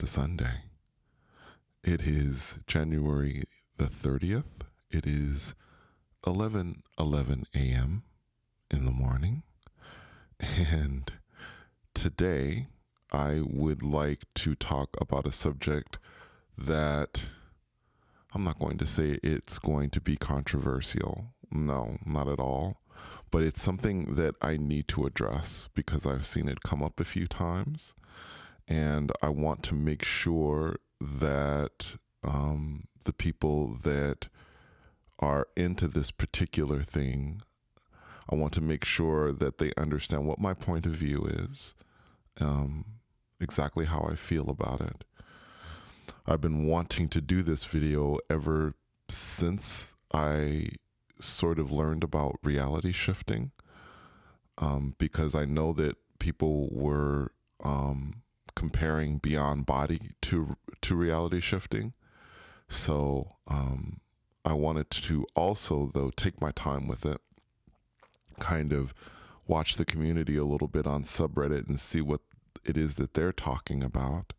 Sunday. It is January the 30th. It is 11:11 a.m. in the morning. And today I would like to talk about a subject that I'm not going to say it's going to be controversial. No, not at all. But it's something that I need to address because I've seen it come up a few times. And I want to make sure that the people that are into this particular thing, I want to make sure that they understand what my point of view is, exactly how I feel about it. I've been wanting to do this video ever since I sort of learned about reality shifting, because I know that people were comparing Beyond Body to reality shifting. So I wanted to also, though, take my time with it, kind of watch the community a little bit on subreddit and see what it is that they're talking about.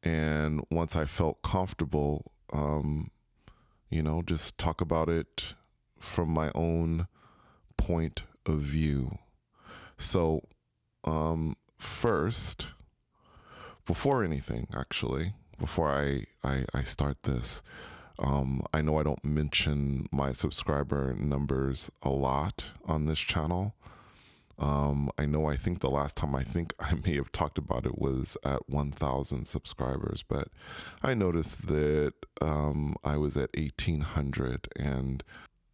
And once I felt comfortable, just talk about it from my own point of view. So first, before anything, actually, before I start this, I know I don't mention my subscriber numbers a lot on this channel. I think the last time I may have talked about it was at 1,000 subscribers, but I noticed that I was at 1,800 and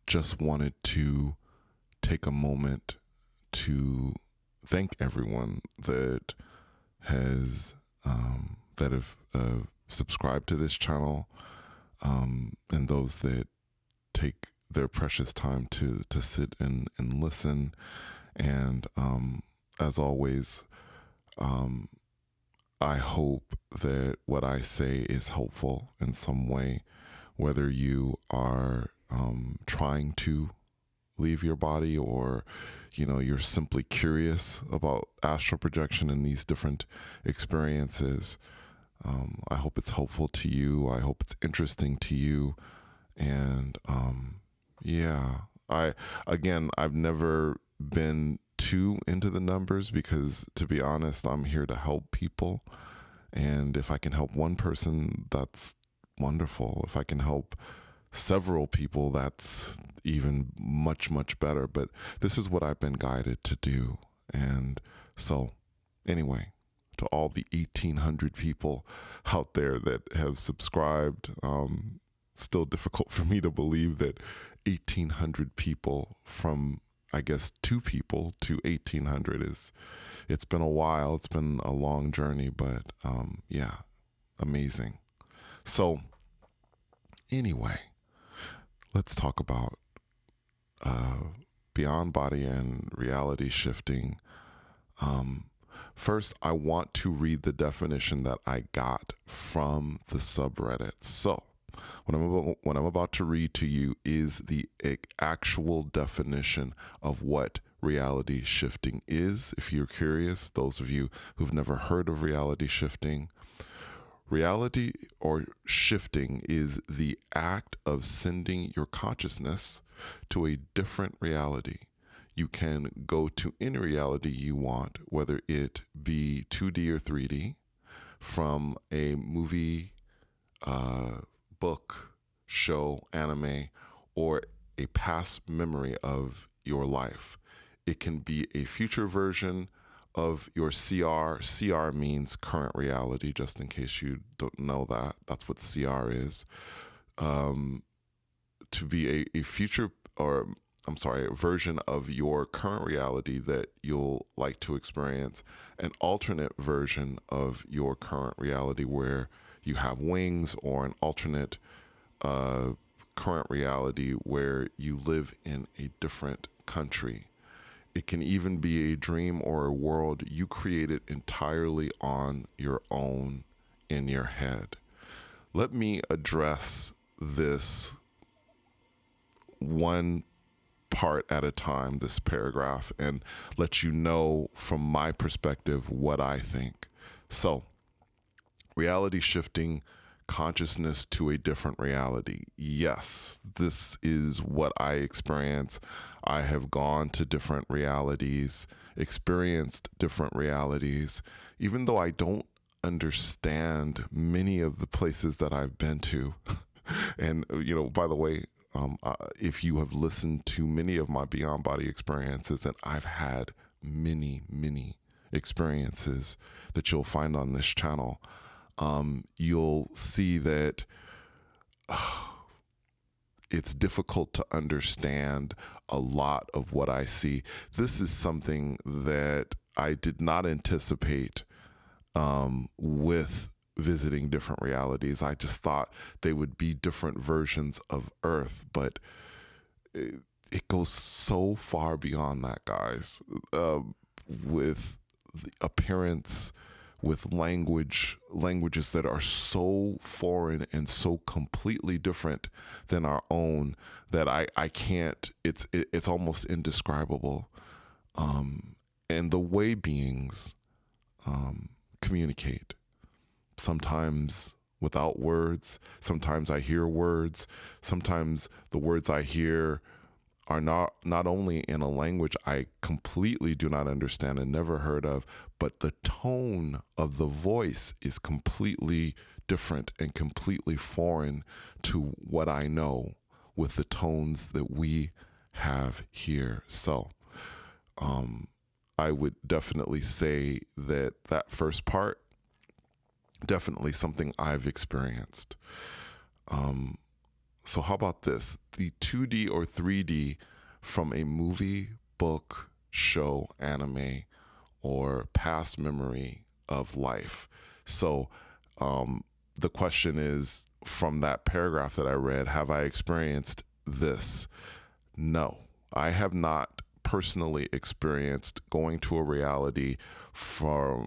just wanted to take a moment to thank everyone that has have subscribed to this channel, and those that take their precious time to sit and listen. And as always, I hope that what I say is helpful in some way, whether you are trying to leave your body, or you're simply curious about astral projection and these different experiences. I hope it's helpful to you. I hope it's interesting to you. And I've never been too into the numbers because, to be honest, I'm here to help people. And if I can help one person, that's wonderful. If I can help several people, that's even much, much better. But this is what I've been guided to do. And so anyway, to all the 1,800 people out there that have subscribed, still difficult for me to believe that 1,800 people from, I guess, 2 people to 1,800 it's been a while. It's been a long journey, but amazing. So anyway, let's talk about Beyond Body and reality shifting. First, I want to read the definition that I got from the subreddit. So what I'm about to read to you is the actual definition of what reality shifting is. If you're curious, those of you who've never heard of reality shifting, reality or shifting is the act of sending your consciousness to a different reality. You can go to any reality you want, whether it be 2D or 3D, from a movie, book, show, anime, or a past memory of your life. It can be a future version of your CR. CR means current reality, just in case you don't know that. That's what CR is. To be a future, or a version of your current reality that you'll like to experience, an alternate version of your current reality where you have wings, or an alternate current reality where you live in a different country. It can even be a dream or a world you created entirely on your own in your head. Let me address this one part at a time, this paragraph, and let you know from my perspective what I think. So, reality shifting consciousness to a different reality. Yes, this is what I experience. I have gone to different realities, experienced different realities, even though I don't understand many of the places that I've been to. And, by the way, if you have listened to many of my beyond body experiences, and I've had many, many experiences that you'll find on this channel, you'll see that it's difficult to understand a lot of what I see. This is something that I did not anticipate with visiting different realities. I just thought they would be different versions of Earth, but it goes so far beyond that, guys, with the appearance, with languages that are so foreign and so completely different than our own that I can't, it's almost indescribable. And the way beings communicate, sometimes without words, sometimes I hear words, sometimes the words I hear are not only in a language I completely do not understand and never heard of, but the tone of the voice is completely different and completely foreign to what I know with the tones that we have here. So I would definitely say that first part, definitely something I've experienced. So how about this? The 2D or 3D from a movie, book, show, anime, or past memory of life. So the question is, from that paragraph that I read, have I experienced this? No, I have not personally experienced going to a reality for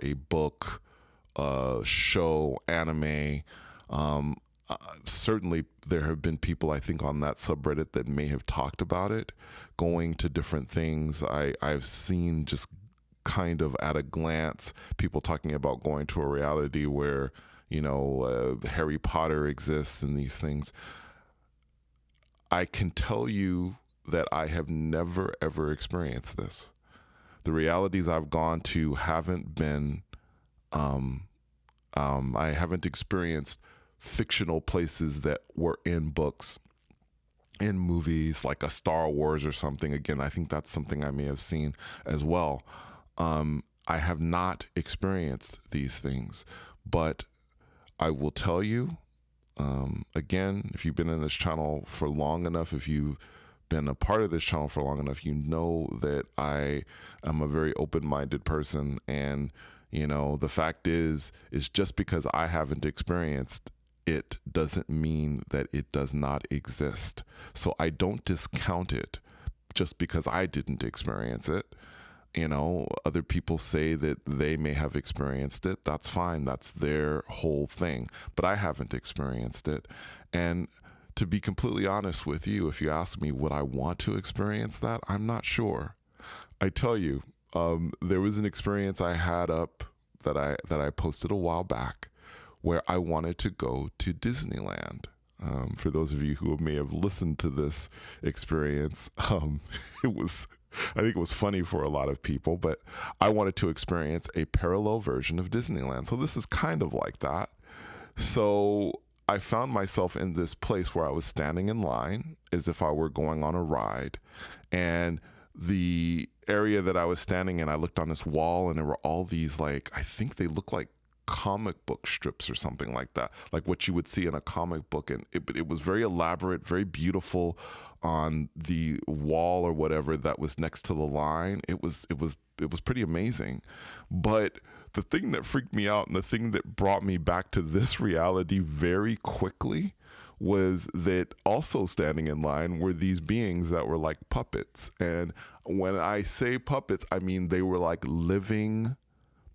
a book, show, anime. Certainly there have been people, I think, on that subreddit that may have talked about it, going to different things. I've seen just kind of at a glance people talking about going to a reality where, Harry Potter exists and these things. I can tell you that I have never, ever experienced this. The realities I've gone to haven't been, I haven't experienced fictional places that were in books, in movies, like a Star Wars or something. Again, I think that's something I may have seen as well. I have not experienced these things, but I will tell you, again, if you've been in this channel for long enough, if you've been a part of this channel for long enough, you know that I am a very open-minded person. And, the fact is just because I haven't experienced it doesn't mean that it does not exist. So I don't discount it just because I didn't experience it. Other people say that they may have experienced it. That's fine. That's their whole thing. But I haven't experienced it. And to be completely honest with you, if you ask me would I want to experience that, I'm not sure. I tell you, there was an experience I had up that I posted a while back where I wanted to go to Disneyland. For those of you who may have listened to this experience, I think it was funny for a lot of people, but I wanted to experience a parallel version of Disneyland. So this is kind of like that. So I found myself in this place where I was standing in line as if I were going on a ride. And the area that I was standing in, I looked on this wall and there were all these, I think they look like comic book strips or something like that, like what you would see in a comic book. And it was very elaborate, very beautiful on the wall or whatever that was next to the line. It was pretty amazing. But the thing that freaked me out and the thing that brought me back to this reality very quickly was that also standing in line were these beings that were like puppets. And when I say puppets, I mean they were like living,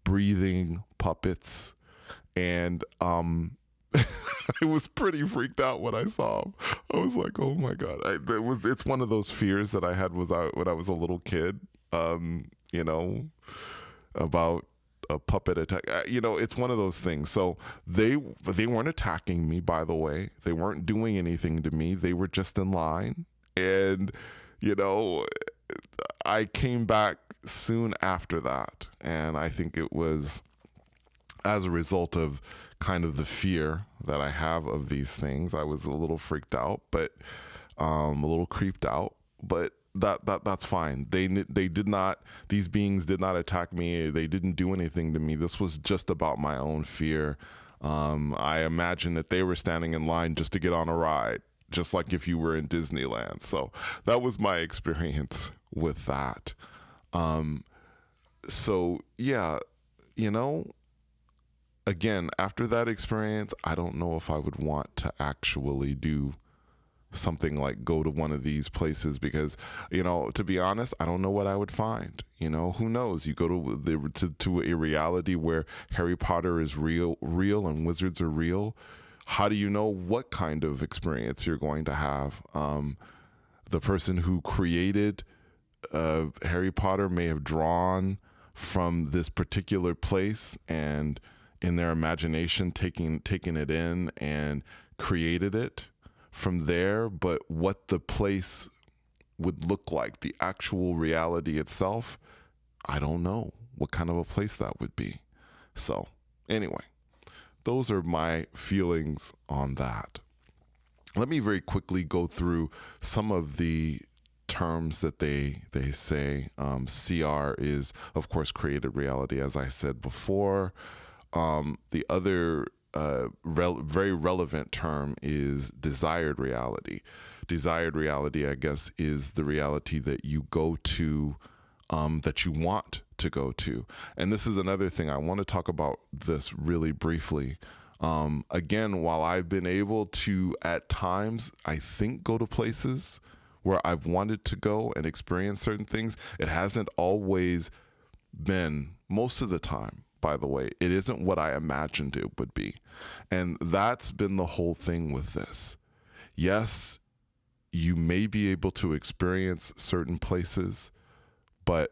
breathing puppets. And I was pretty freaked out when I saw them. I was like, oh my God. It's one of those fears that I had when I was a little kid, about a puppet attack. It's one of those things. So they weren't attacking me, by the way. They weren't doing anything to me. They were just in line. And, you know, I came back soon after that. And I think it was as a result of kind of the fear that I have of these things. I was a little freaked out, but a little creeped out, but that's fine. They did not, these beings did not attack me. They didn't do anything to me. This was just about my own fear. I imagine that they were standing in line just to get on a ride, just like if you were in Disneyland. So that was my experience with that. So yeah, again, after that experience, I don't know if I would want to actually do something like go to one of these places because, to be honest, I don't know what I would find. Who knows? You go to a reality where Harry Potter is real and wizards are real. How do you know what kind of experience you're going to have? The person who created Harry Potter may have drawn from this particular place and in their imagination taking it in and created it from there, but what the place would look like, the actual reality itself, I don't know what kind of a place that would be. So anyway, those are my feelings on that. Let me very quickly go through some of the terms that they say. CR is, of course, created reality, as I said before. The other very relevant term is desired reality. Desired reality, I guess, is the reality that you go to, that you want to go to. And this is another thing. I want to talk about this really briefly. Again, while I've been able to, at times, I think, go to places where I've wanted to go and experience certain things, it hasn't always been, most of the time, by the way, it isn't what I imagined it would be. And that's been the whole thing with this. Yes, you may be able to experience certain places, but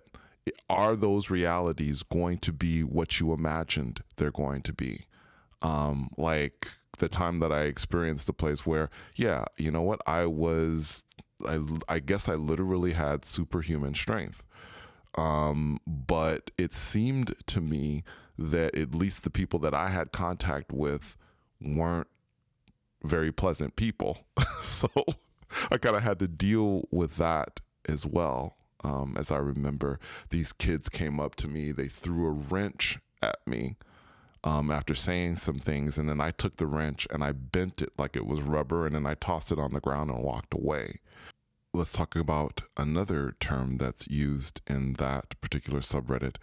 are those realities going to be what you imagined they're going to be? Like the time that I experienced the place where, yeah, you know what? I guess I literally had superhuman strength. But it seemed to me that at least the people that I had contact with weren't very pleasant people. So I kind of had to deal with that as well. As I remember, these kids came up to me, they threw a wrench at me after saying some things, and then I took the wrench and I bent it like it was rubber, and then I tossed it on the ground and walked away. Let's talk about another term that's used in that particular subreddit,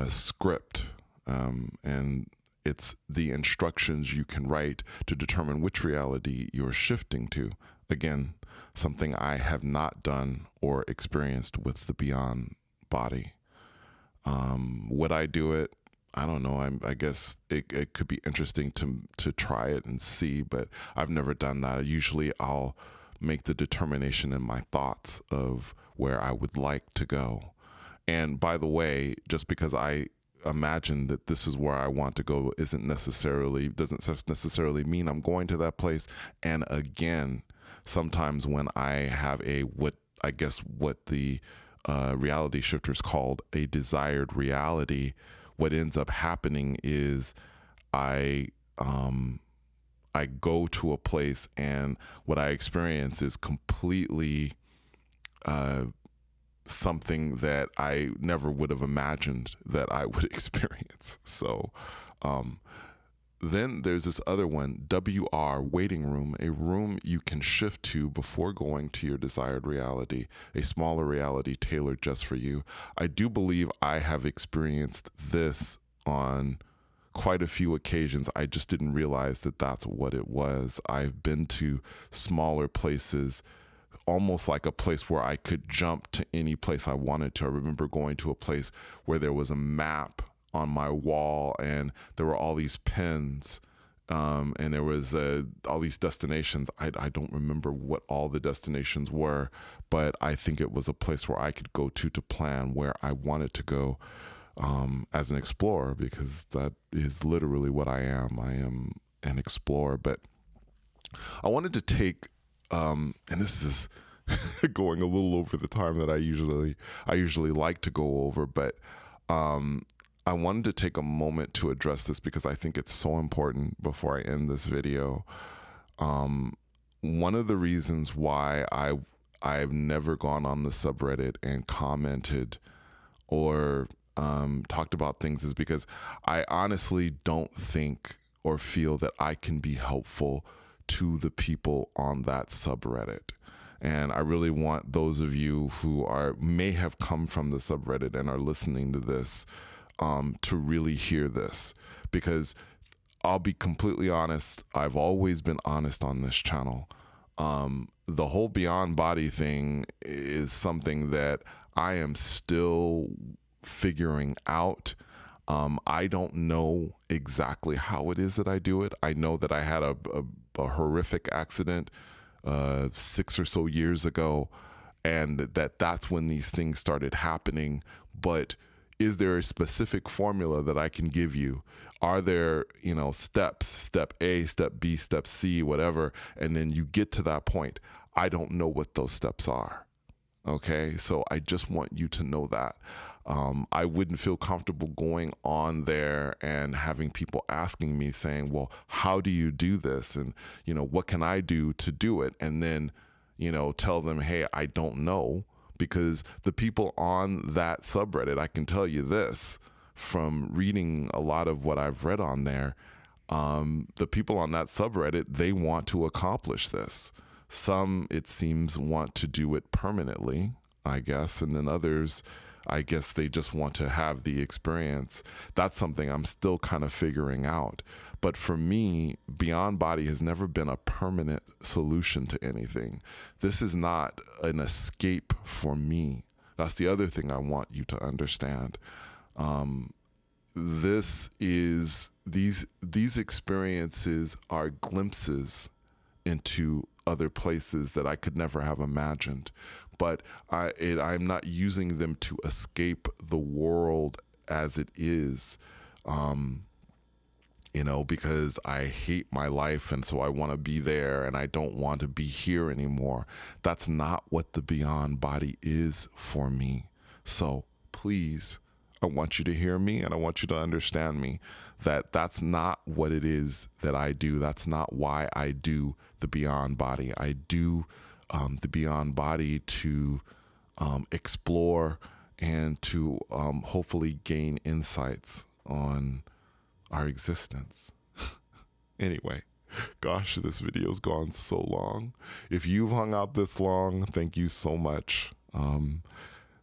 script. And it's the instructions you can write to determine which reality you're shifting to. Again, something I have not done or experienced with the Beyond body. Would I do it? I don't know. I guess it could be interesting to try it and see, but I've never done that. Usually I'll make the determination in my thoughts of where I would like to go. And by the way, just because I imagine that this is where I want to go doesn't necessarily mean I'm going to that place. And again, sometimes when I have what the reality shifters called a desired reality, what ends up happening is I go to a place and what I experience is completely something that I never would have imagined that I would experience. So then there's this other one, WR, waiting room, a room you can shift to before going to your desired reality, a smaller reality tailored just for you. I do believe I have experienced this on quite a few occasions. I just didn't realize that that's what it was. I've been to smaller places, almost like a place where I could jump to any place I wanted to. I remember going to a place where there was a map on my wall and there were all these pins and there was all these destinations. I don't remember what all the destinations were, but I think it was a place where I could go to plan where I wanted to go. as an explorer, because that is literally what I am. I am an explorer. But I wanted to take, and this is going a little over the time that I usually like to go over, but I wanted to take a moment to address this because I think it's so important before I end this video. One of the reasons why I've never gone on the subreddit and commented or talked about things is because I honestly don't think or feel that I can be helpful to the people on that subreddit. And I really want those of you who may have come from the subreddit and are listening to this to really hear this, because I'll be completely honest. I've always been honest on this channel. The whole Beyond Body thing is something that I am still figuring out. I don't know exactly how it is that I do it. I know that I had a horrific accident 6 or so years ago, and that's when these things started happening. But is there a specific formula that I can give you? Are there, steps, step A, step B, step C, whatever, and then you get to that point? I don't know what those steps are. Okay, so I just want you to know that. I wouldn't feel comfortable going on there and having people asking me saying, well, how do you do this? And, what can I do to do it? And then, tell them, hey, I don't know. Because the people on that subreddit, I can tell you this from reading a lot of what I've read on there, the people on that subreddit, they want to accomplish this. Some, it seems, want to do it permanently, I guess, and then others, I guess they just want to have the experience. That's something I'm still kind of figuring out. But for me, Beyond Body has never been a permanent solution to anything. This is not an escape for me. That's the other thing I want you to understand. These experiences are glimpses into other places that I could never have imagined. But I'm not using them to escape the world as it is, because I hate my life and so I want to be there and I don't want to be here anymore. That's not what the Beyond Body is for me. So please, I want you to hear me and I want you to understand me, that that's not what it is that I do. That's not why I do the Beyond Body. I do the Beyond Body to explore and to hopefully gain insights on our existence. Anyway, gosh, this video's gone so long. If you've hung out this long, thank you so much.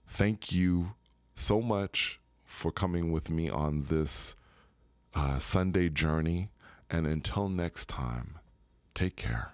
Thank you so much for coming with me on this Sunday journey. And until next time, take care.